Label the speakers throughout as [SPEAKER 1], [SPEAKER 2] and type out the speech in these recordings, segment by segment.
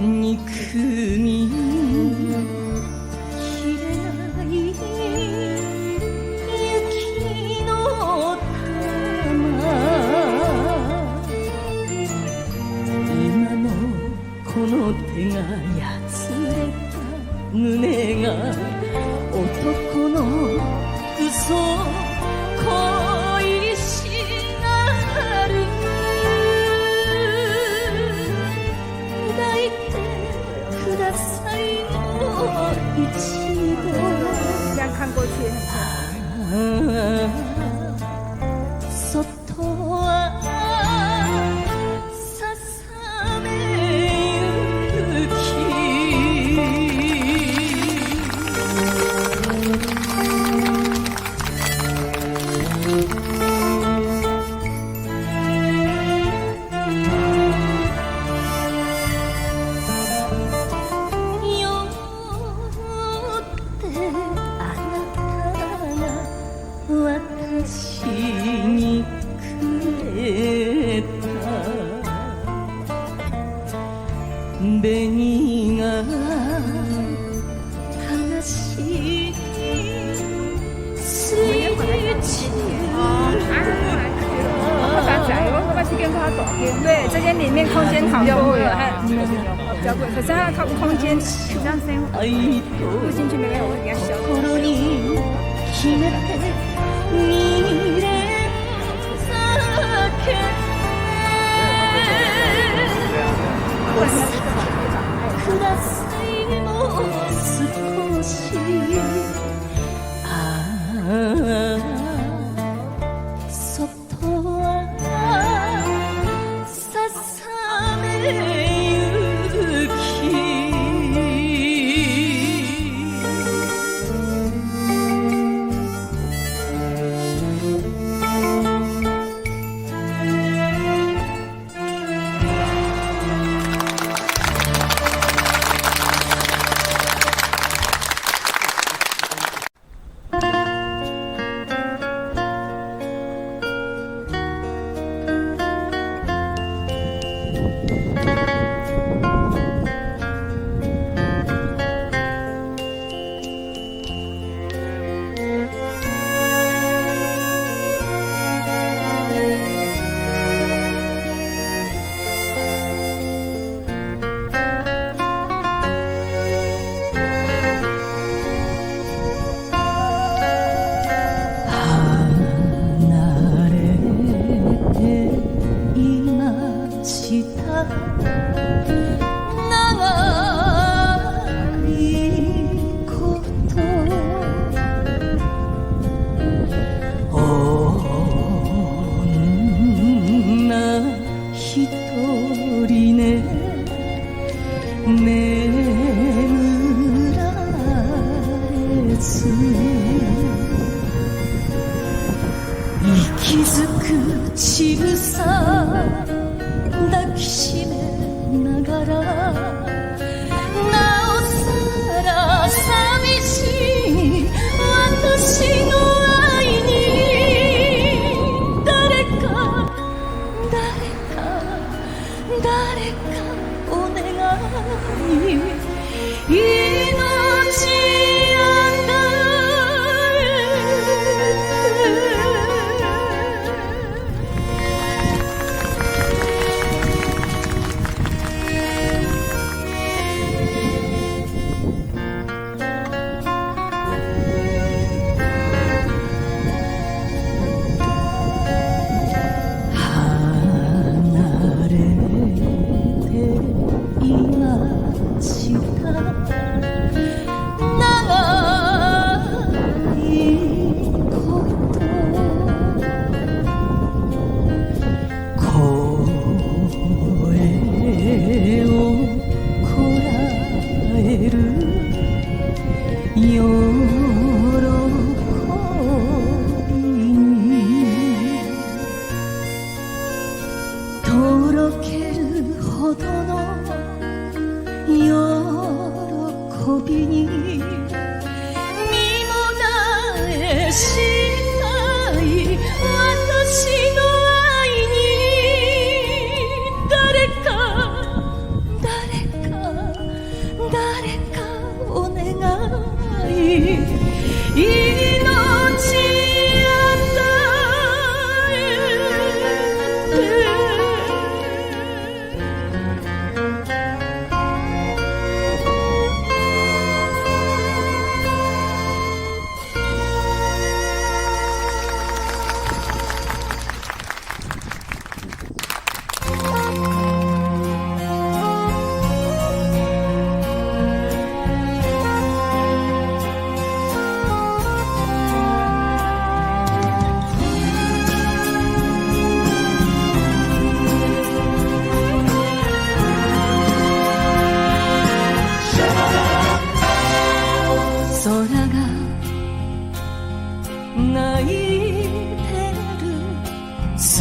[SPEAKER 1] 憎みきれない雪の玉今もこの手がやつれた胸が男の嘘恋しがる抱いてくださいもう一度
[SPEAKER 2] 这样看过去
[SPEAKER 1] そっとはささめゆきよってあなたが私にくれた紅が悲しい水中
[SPEAKER 2] 对，这间里面空间好多有比较贵，可是它的空间这样声音录进去没有，我比较小。
[SPEAKER 1] 心に決めて未練酒くださいもう少しそっとはささめゆき息づくちぐさ抱きしめながらなおさら寂しい私の愛に誰かお願い命とろけるほどの喜びに身もだえしたい私の愛に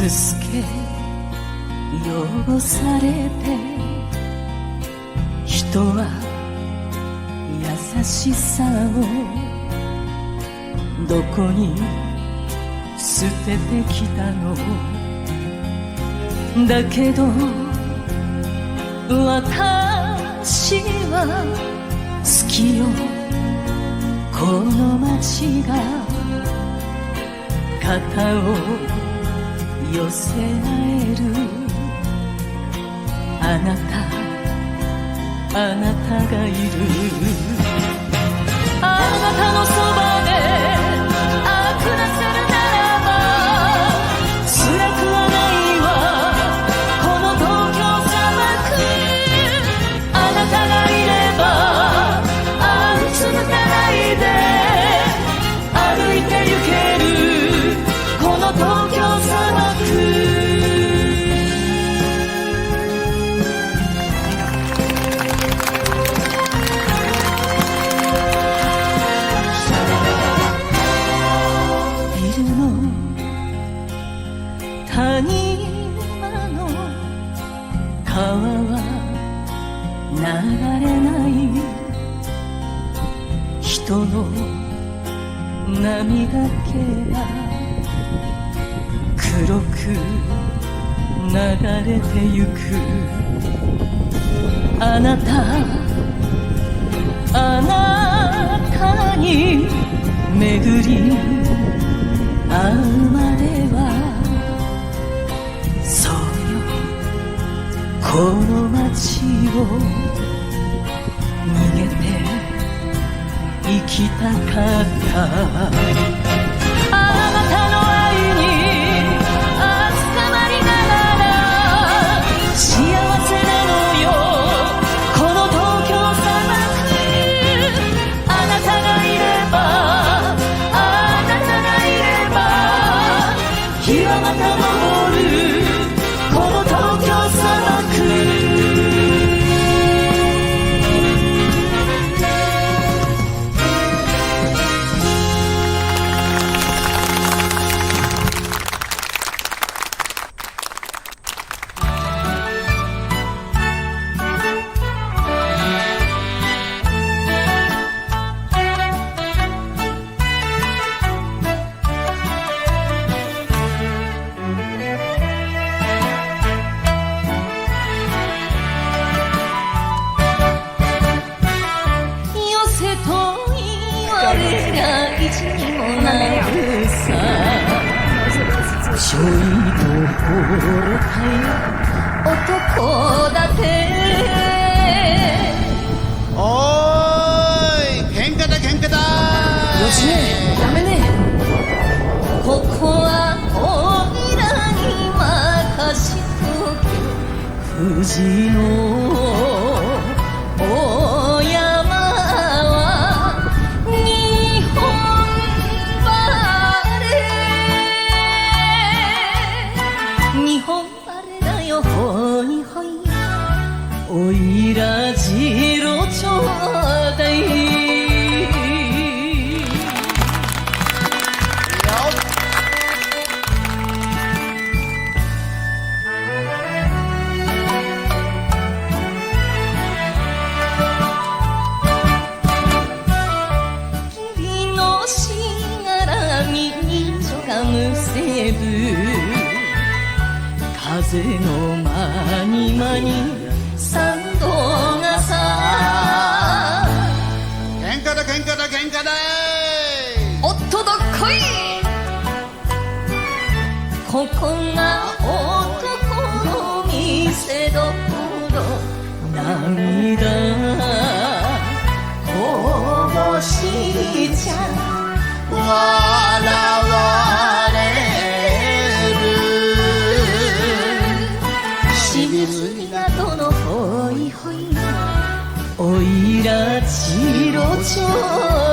[SPEAKER 1] すすけ汚されて人は優しさをどこに捨ててきたのだけど私は好きよこの街が肩を寄せ合えるあなたがいるあなたのそばで暮らせるならば辛くはないわこの東京砂漠あなたがいれば続かないで歩いて行けるこの東京砂漠谷間の川は流れない人の涙気が黒く流れてゆくあなたに巡り会うまではそうよこの街を逃げて生きたかったあなたの愛に捕まりながら幸せなのよこの東京砂漠あなたがいればあなたがいれば日はまた昇るこの東京砂漠ちょいと惚れたい男だって
[SPEAKER 3] おーい喧嘩だ喧嘩だ
[SPEAKER 1] よしねやめねここはおいらに任しとけ富士の大山は日本日本晴れだよほいほいおいらじろちょうだい君のしがらみにちょがむせぶ風の間に間に参道がさ
[SPEAKER 3] 喧嘩だ喧嘩だ喧嘩だ
[SPEAKER 1] おっとどっこいここが男の見せどころ涙こぼしちゃ
[SPEAKER 3] 笑われ
[SPEAKER 1] 清水港のほいほいおいらじろちょう